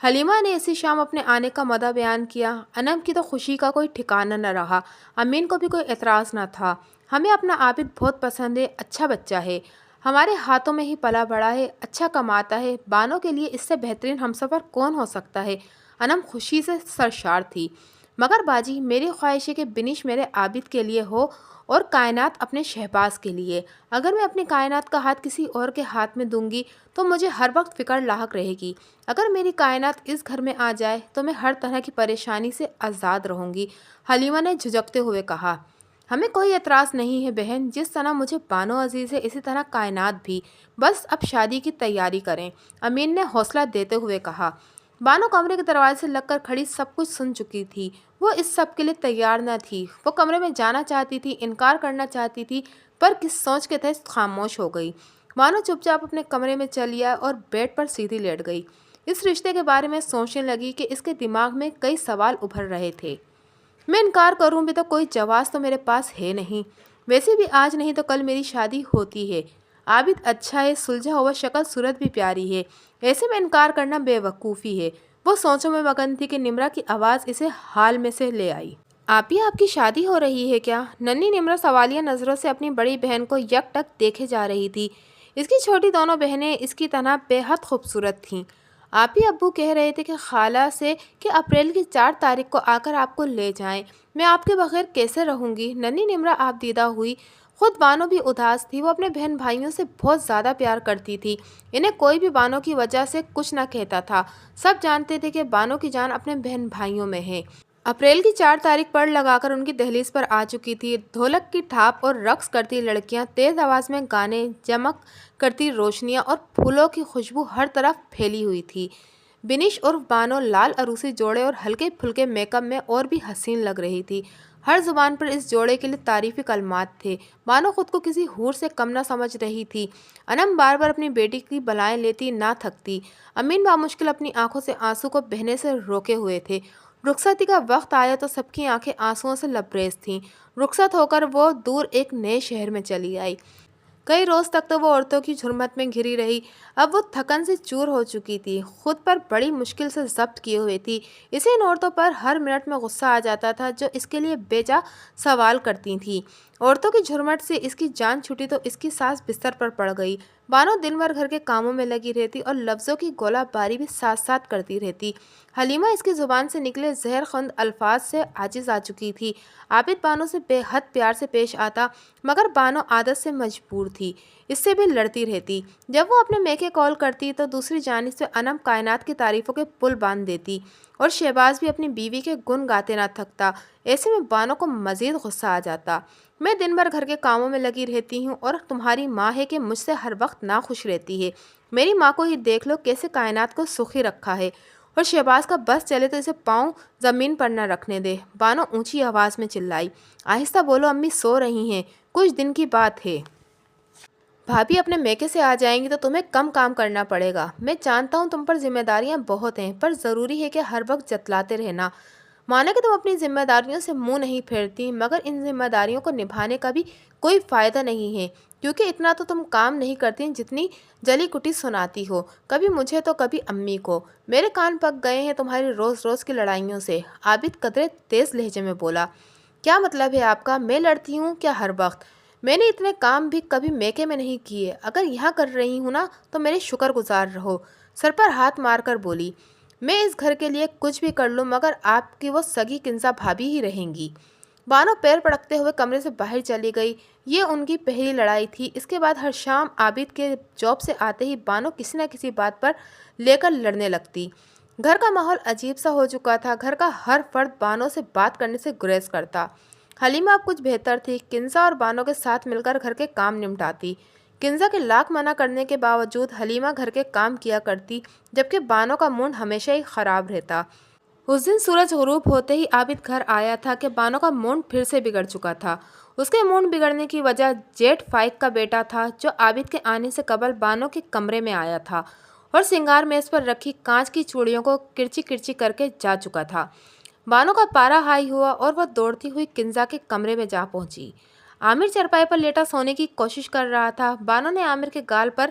حلیمہ نے اسی شام اپنے آنے کا مدعا بیان کیا۔ انم کی تو خوشی کا کوئی ٹھکانہ نہ رہا۔ امین کو بھی کوئی اعتراض نہ تھا۔ ہمیں اپنا عابد بہت پسند ہے، اچھا بچہ ہے، ہمارے ہاتھوں میں ہی پلا بڑا ہے، اچھا کماتا ہے، بانو کے لیے اس سے بہترین ہمسفر کون ہو سکتا ہے؟ انم خوشی سے سرشار تھی۔ مگر باجی، میری خواہش ہے کہ بنش میرے عابد کے لیے ہو اور کائنات اپنے شہباز کے لیے۔ اگر میں اپنی کائنات کا ہاتھ کسی اور کے ہاتھ میں دوں گی تو مجھے ہر وقت فکر لاحق رہے گی۔ اگر میری کائنات اس گھر میں آ جائے تو میں ہر طرح کی پریشانی سے آزاد رہوں گی۔ حلیمہ نے جھجکتے ہوئے کہا، ہمیں کوئی اعتراض نہیں ہے بہن، جس طرح مجھے بانو عزیز ہے اسی طرح کائنات بھی، بس اب شادی کی تیاری کریں، امین نے حوصلہ دیتے ہوئے کہا۔ بانو کمرے کے دروازے سے لگ کر کھڑی سب کچھ سن چکی تھی۔ وہ اس سب کے لیے تیار نہ تھی۔ وہ کمرے میں جانا چاہتی تھی، انکار کرنا چاہتی تھی، پر کس سوچ کے تحت خاموش ہو گئی۔ بانو چپ چاپ اپنے کمرے میں چلی آئی اور بیڈ پر سیدھی لیٹ گئی۔ اس رشتے کے بارے میں سوچنے لگی کہ اس کے دماغ میں کئی سوال ابھر رہے تھے۔ میں انکار کروں بھی تو کوئی جواز تو میرے پاس ہے نہیں، ویسے بھی آج نہیں تو کل میری شادی ہوتی ہے، عابد اچھا ہے، سلجھا ہوا، شکل صورت بھی پیاری ہے، ایسے میں انکار کرنا بے وقوفی ہے۔ وہ سوچوں میں مگن تھی کہ نمرا کی آواز اسے حال میں سے لے آئی۔ آپی، آپ کی شادی ہو رہی ہے کیا؟ ننھی نمرا سوالیہ نظروں سے اپنی بڑی بہن کو یک ٹک دیکھے جا رہی تھی۔ اس کی چھوٹی دونوں بہنیں اس کی طرح بے حد خوبصورت تھیں۔ آپی، ابو کہہ رہے تھے کہ خالہ سے کہ اپریل کی 4 تاریخ کو آ کر آپ کو لے جائیں۔ میں آپ کے بغیر کیسے رہوں گی؟ ننھی نمرا آپ دیدہ ہوئی۔ خود بانو بھی اداس تھی۔ وہ اپنے بہن بھائیوں سے بہت زیادہ پیار کرتی تھی۔ انہیں کوئی بھی بانو کی وجہ سے کچھ نہ کہتا تھا۔ سب جانتے تھے کہ بانو کی جان اپنے بہن بھائیوں میں ہے۔ اپریل کی 4 تاریخ پڑ لگا کر ان کی دہلیز پر آ چکی تھی۔ ڈھولک کی تھاپ اور رقص کرتی لڑکیاں، تیز آواز میں گانے، جمک کرتی روشنیاں اور پھولوں کی خوشبو ہر طرف پھیلی ہوئی تھی۔ بنش اور بانو لال عروسی جوڑے اور ہلکے پھلکے میک اپ میں اور بھی حسین لگ رہی تھی۔ ہر زبان پر اس جوڑے کے لیے تعریفی کلمات تھے۔ بانو خود کو کسی حور سے کم نہ سمجھ رہی تھی۔ انم بار بار اپنی بیٹی کی بلائیں لیتی نہ تھکتی۔ امین بامشکل اپنی آنکھوں سے آنسو کو بہنے سے روکے ہوئے تھے۔ رخصتی کا وقت آیا تو سب کی آنکھیں آنسوؤں سے لبریز تھیں۔ رخصت ہو کر وہ دور ایک نئے شہر میں چلی آئی۔ کئی روز تک تو وہ عورتوں کی جھرمٹ میں گھری رہی۔ اب وہ تھکن سے چور ہو چکی تھی، خود پر بڑی مشکل سے ضبط کیے ہوئے تھی۔ اسے ان عورتوں پر ہر منٹ میں غصہ آ جاتا تھا جو اس کے لیے بے جا سوال کرتی تھیں۔ عورتوں کی جھرمٹ سے اس کی جان چھوٹی تو اس کی سانس بستر پر پڑ گئی۔ بانو دن بھر گھر کے کاموں میں لگی رہتی اور لفظوں کی گولہ باری بھی ساتھ ساتھ کرتی رہتی۔ حلیمہ اس کی زبان سے نکلے زہر خند الفاظ سے عاجز آ چکی تھی۔ عابد بانو سے بے حد پیار سے پیش آتا، مگر بانو عادت سے مجبور تھی، اس سے بھی لڑتی رہتی۔ جب وہ اپنے میکے کال کرتی تو دوسری جانب سے انم کائنات کی تعریفوں کے پل باندھ دیتی اور شہباز بھی اپنی بیوی کے گن گاتے نہ تھکتا۔ ایسے میں بانو کو مزید غصہ آ جاتا۔ میں دن بھر گھر کے کاموں میں لگی رہتی ہوں اور تمہاری ماں ہے کہ مجھ سے ہر وقت ناخوش رہتی ہے۔ میری ماں کو ہی دیکھ لو کیسے کائنات کو سخی رکھا ہے، اور شہباز کا بس چلے تو اسے پاؤں زمین پر نہ رکھنے دے۔ بانو اونچی آواز میں چلائی، آہستہ بولو، امی سو رہی ہیں، کچھ دن کی بات ہے۔ بھابھی اپنے میکے سے آ جائیں گی تو تمہیں کم کام کرنا پڑے گا۔ میں جانتا ہوں تم پر ذمہ داریاں بہت ہیں، پر ضروری ہے کہ ہر وقت جتلاتے رہنا۔ مانا کہ تم اپنی ذمہ داریوں سے منہ نہیں پھیرتی، مگر ان ذمہ داریوں کو نبھانے کا بھی کوئی فائدہ نہیں ہے، کیونکہ اتنا تو تم کام نہیں کرتی جتنی جلی کٹی سناتی ہو، کبھی مجھے تو کبھی امی کو۔ میرے کان پک گئے ہیں تمہاری روز روز کی لڑائیوں سے۔ عابد قدرے تیز لہجے میں بولا، کیا مطلب ہے آپ کا؟ میں لڑتی ہوں کیا ہر وقت؟ میں نے اتنے کام بھی کبھی میکے میں نہیں کیے، اگر یہاں کر رہی ہوں نا تو میرے شکر گزار رہو۔ سر پر ہاتھ مار کر بولی، میں اس گھر کے لیے کچھ بھی کر لوں مگر آپ کی وہ سگی کنزا بھابھی ہی رہیں گی۔ بانو پیر پڑکتے ہوئے کمرے سے باہر چلی گئی۔ یہ ان کی پہلی لڑائی تھی۔ اس کے بعد ہر شام عابد کے جاب سے آتے ہی بانو کسی نہ کسی بات پر لے کر لڑنے لگتی۔ گھر کا ماحول عجیب سا ہو چکا تھا۔ گھر کا ہر فرد بانو سے بات کرنے سے گریز کرتا۔ حلیمہ اب کچھ بہتر تھی۔ کنزا اور بانو کے ساتھ مل کر گھر کے کام نمٹاتی۔ کنزا کے لاکھ منع کرنے کے باوجود حلیمہ گھر کے کام کیا کرتی، جبکہ بانو کا موڈ ہمیشہ ہی خراب رہتا۔ اس دن سورج غروب ہوتے ہی عابد گھر آیا تھا کہ بانو کا موڈ پھر سے بگڑ چکا تھا۔ اس کے موڈ بگڑنے کی وجہ جیٹ فائق کا بیٹا تھا، جو عابد کے آنے سے قبل بانو کے کمرے میں آیا تھا اور سنگار میز پر رکھی کانچ کی چوڑیوں کو کرچی کرچی کر کے جا چکا تھا۔ بانو کا پارا ہائی ہوا اور وہ دوڑتی ہوئی کنزا کے کمرے میں جا پہنچی۔ عامر چرپائی پر لیٹا سونے کی کوشش کر رہا تھا۔ بانو نے عامر کے گال پر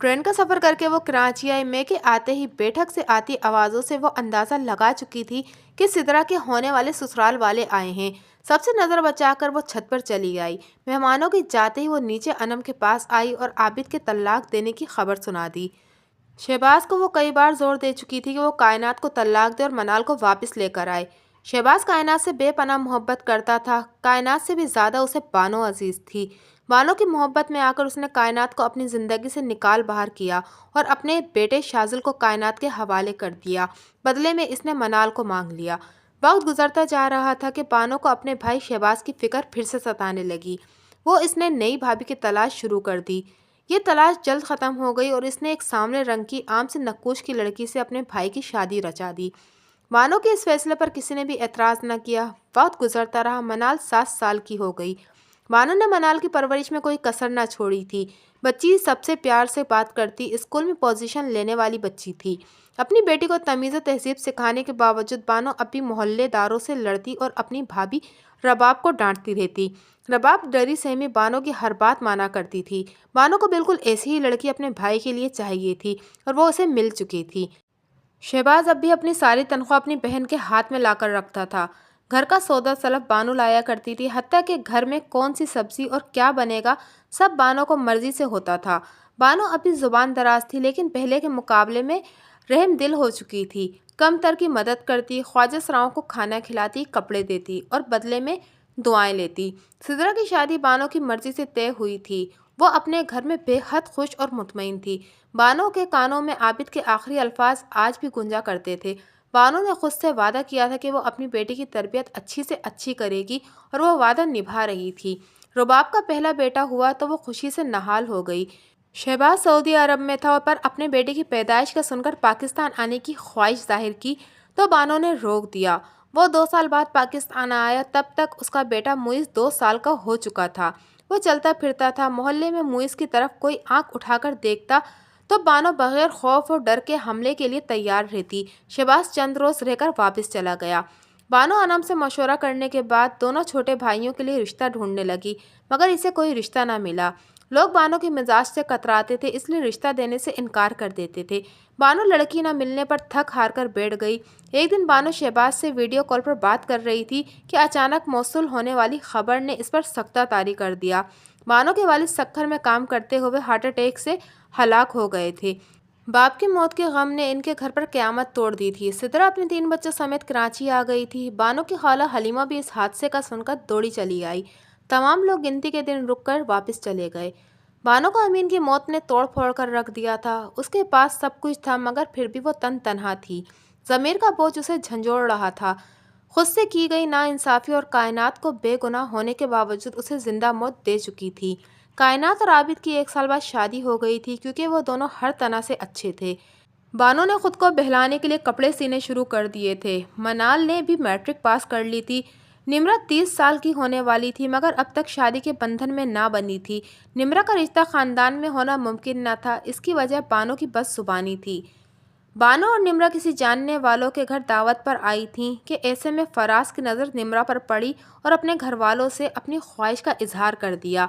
ٹرین کا سفر کر کے وہ کراچی آئی۔ میں کے آتے ہی بیٹھک سے آتی آوازوں سے وہ اندازہ لگا چکی تھی کہ سدرا کے ہونے والے سسرال والے آئے ہیں۔ سب سے نظر بچا کر وہ چھت پر چلی آئی۔ مہمانوں کے جاتے ہی وہ نیچے انم کے پاس آئی اور عابد کے طلاق دینے کی خبر سنا دی۔ شہباز کو وہ کئی بار زور دے چکی تھی کہ وہ کائنات کو طلاق دے اور منال کو واپس لے کر آئے۔ شہباز کائنات سے بے پناہ محبت کرتا تھا۔ کائنات سے بھی زیادہ اسے بانو عزیز تھی۔ بانو کی محبت میں آ کر اس نے کائنات کو اپنی زندگی سے نکال باہر کیا اور اپنے بیٹے شاذل کو کائنات کے حوالے کر دیا۔ بدلے میں اس نے منال کو مانگ لیا۔ وقت گزرتا جا رہا تھا کہ بانو کو اپنے بھائی شہباز کی فکر پھر سے ستانے لگی۔ وہ اس نے نئی بھابھی کی تلاش شروع کر دی۔ یہ تلاش جلد ختم ہو گئی اور اس نے ایک سامنے رنگ کی عام سے نقوش کی لڑکی سے اپنے بھائی کی شادی رچا دی۔ بانو کے اس فیصلے پر کسی نے بھی اعتراض نہ کیا۔ وقت گزرتا رہا۔ منال 7 سال کی ہو گئی۔ بانو نے منال کی پرورش میں کوئی کسر نہ چھوڑی تھی۔ بچی سب سے پیار سے بات کرتی، اسکول میں پوزیشن لینے والی بچی تھی۔ اپنی بیٹی کو تمیز و تہذیب سکھانے کے باوجود بانو ابھی محلے داروں سے لڑتی اور اپنی بھابھی رباب کو ڈانٹتی رہتی۔ رباب ڈری سہمی بانو کی ہر بات مانا کرتی تھی۔ بانو کو بالکل ایسی ہی لڑکی اپنے بھائی کے لیے چاہیے تھی اور وہ اسے مل چکی تھی۔ شہباز اب بھی اپنی ساری تنخواہ اپنی بہن کے ہاتھ میں لا کر رکھتا تھا۔ گھر کا سودا سلف بانو لایا کرتی تھی، حتیٰ کہ گھر میں کون سی سبزی اور کیا بنے گا سب بانو کو مرضی سے ہوتا تھا۔ بانو ابھی زبان دراز تھی لیکن پہلے کے مقابلے میں رحم دل ہو چکی تھی۔ کم تر کی مدد کرتی، خواجہ سراؤں کو کھانا کھلاتی، کپڑے دیتی اور بدلے میں دعائیں لیتی۔ سدرا کی شادی بانو کی مرضی سے طے ہوئی تھی۔ وہ اپنے گھر میں بے حد خوش اور مطمئن تھی۔ بانو کے کانوں میں عابد کے آخری الفاظ آج بھی گونجا کرتے تھے۔ بانو نے خود سے وعدہ کیا تھا کہ وہ اپنی بیٹی کی تربیت اچھی سے اچھی کرے گی اور وہ وعدہ نبھا رہی تھی۔ رباب کا پہلا بیٹا ہوا تو وہ خوشی سے نہال ہو گئی۔ شہباز سعودی عرب میں تھا پر اپنے بیٹے کی پیدائش کا سن کر پاکستان آنے کی خواہش ظاہر کی تو بانو نے روک دیا۔ وہ 2 سال بعد پاکستان آیا۔ تب تک اس کا بیٹا معیز 2 سال کا ہو چکا تھا۔ وہ چلتا پھرتا تھا۔ محلے میں معیز کی طرف کوئی آنکھ اٹھا کر دیکھتا تو بانو بغیر خوف اور ڈر کے حملے کے لیے تیار رہتی۔ شہباز چند روز رہ کر واپس چلا گیا۔ بانو انم سے مشورہ کرنے کے بعد دونوں چھوٹے بھائیوں کے لیے رشتہ ڈھونڈنے لگی مگر اسے کوئی رشتہ نہ ملا۔ لوگ بانو کے مزاج سے کتراتے تھے اس لیے رشتہ دینے سے انکار کر دیتے تھے۔ بانو لڑکی نہ ملنے پر تھک ہار کر بیٹھ گئی۔ ایک دن بانو شہباز سے ویڈیو کال پر بات کر رہی تھی کہ اچانک موصول ہونے والی خبر نے اس پر سکتہ طاری کر دیا۔ بانو کے والد سکھر میں کام کرتے ہوئے ہارٹ اٹیک سے ہلاک ہو گئے تھے۔ باپ کی موت کے غم نے ان کے گھر پر قیامت توڑ دی تھی۔ سدرا اپنے 3 بچوں سمیت کراچی آ گئی تھی۔ بانو کی خالہ حلیمہ بھی اس حادثے کا سن کر دوڑی چلی آئی۔ تمام لوگ گنتی کے دن رک کر واپس چلے گئے۔ بانو کو امین کی موت نے توڑ پھوڑ کر رکھ دیا تھا۔ اس کے پاس سب کچھ تھا مگر پھر بھی وہ تنہا تھی۔ ضمیر کا بوجھ اسے جھنجھوڑ رہا تھا۔ خود سے کی گئی ناانصافی اور کائنات کو بے گناہ ہونے کے باوجود اسے زندہ موت دے چکی تھی۔ کائنات اور عابد کی 1 سال بعد شادی ہو گئی تھی کیونکہ وہ دونوں ہر طرح سے اچھے تھے۔ بانو نے خود کو بہلانے کے لیے کپڑے سینے شروع کر دیے تھے۔ منال نے بھی میٹرک پاس کر لی تھی۔ نمرا 30 سال کی ہونے والی تھی مگر اب تک شادی کے بندھن میں نہ بنی تھی۔ نمرا کا رشتہ خاندان میں ہونا ممکن نہ تھا، اس کی وجہ بانو کی بد زبانی تھی۔ بانو اور نمرا کسی جاننے والوں کے گھر دعوت پر آئی تھیں کہ ایسے میں فراز کی نظر نمرا پر پڑی اور اپنے گھر والوں سے اپنی خواہش کا اظہار کر دیا۔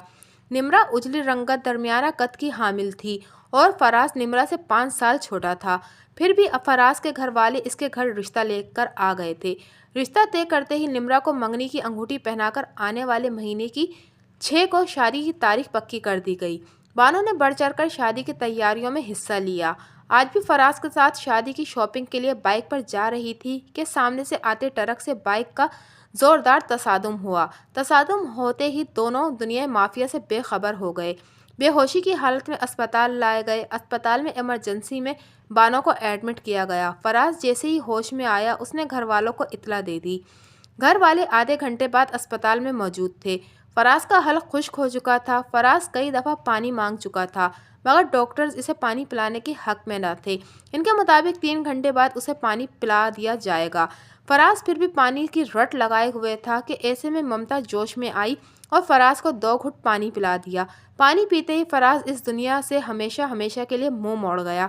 نمرا اجلی رنگت درمیانہ قد کی حامل تھی اور فراز نمرا سے 5 سال چھوٹا تھا۔ پھر بھی فراز کے گھر والے اس کے گھر رشتہ لے کر آ گئے تھے۔ رشتہ طے کرتے ہی نمرا کو منگنی کی انگوٹھی پہنا کر آنے والے مہینے کی 6 کو شادی کی تاریخ پکی کر دی گئی۔ بانو نے بڑھ چڑھ کر شادی کی تیاریوں میں حصہ لیا۔ آج بھی فراز کے ساتھ شادی کی شاپنگ کے لیے بائک پر جا رہی تھی کہ سامنے سے آتے ٹرک سے بائک کا زوردار تصادم ہوا۔ تصادم ہوتے ہی دونوں دنیا مافیا سے بے خبر ہو گئے۔ بے ہوشی کی حالت میں اسپتال لائے گئے۔ اسپتال میں ایمرجنسی میں بانو کو ایڈمٹ کیا گیا۔ فراز جیسے ہی ہوش میں آیا اس نے گھر والوں کو اطلاع دے دی۔ گھر والے آدھے گھنٹے بعد اسپتال میں موجود تھے۔ فراز کا حلق خشک ہو چکا تھا۔ فراز کئی دفعہ پانی مانگ چکا تھا مگر ڈاکٹرز اسے پانی پلانے کے حق میں نہ تھے۔ ان کے مطابق 3 گھنٹے بعد اسے پانی پلا دیا جائے گا۔ فراز پھر بھی پانی کی رٹ لگائے ہوئے تھا کہ ایسے میں ممتا جوش میں آئی اور فراز کو 2 گھٹ پانی پلا دیا۔ پانی پیتے ہی فراز اس دنیا سے ہمیشہ ہمیشہ کے لیے منہ موڑ گیا۔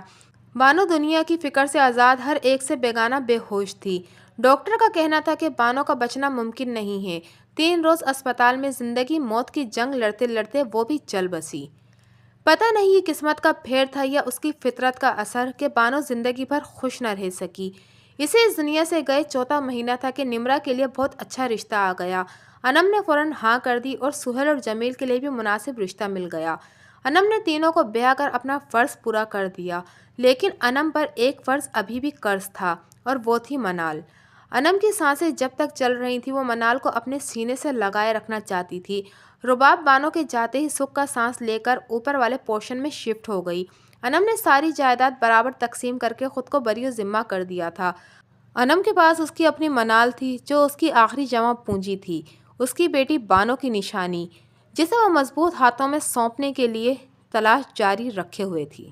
بانو دنیا کی فکر سے آزاد، ہر ایک سے بیگانہ، بے ہوش تھی۔ ڈاکٹر کا کہنا تھا کہ بانو کا بچنا ممکن نہیں ہے۔ 3 روز اسپتال میں زندگی موت کی جنگ لڑتے لڑتے وہ بھی چل بسی۔ پتہ نہیں یہ قسمت کا پھیر تھا یا اس کی فطرت کا اثر کہ بانو زندگی بھر خوش نہ رہ سکی۔ اسے اس دنیا سے گئے چوتھا مہینہ تھا کہ نمرہ کے لیے بہت اچھا رشتہ آ گیا۔ انم نے فوراً ہاں کر دی اور سہیل اور جمیل کے لیے بھی مناسب رشتہ مل گیا۔ انم نے تینوں کو بیاہ کر اپنا فرض پورا کر دیا، لیکن انم پر ایک فرض ابھی بھی قرض تھا اور وہ تھی منال۔ انم کی سانسیں جب تک چل رہی تھیں وہ منال کو اپنے سینے سے لگائے رکھنا چاہتی تھی۔ رباب بانو کے جاتے ہی سکھ کا سانس لے کر اوپر والے پورشن میں شفٹ ہو گئی۔ انم نے ساری جائیداد برابر تقسیم کر کے خود کو بری و ذمہ کر دیا تھا۔ انم کے پاس اس کی اپنی منال تھی جو اس کی آخری جمع پونجی تھی، اس کی بیٹی بانو کی نشانی، جسے وہ مضبوط ہاتھوں میں سونپنے کے لیے تلاش جاری رکھے ہوئے تھی۔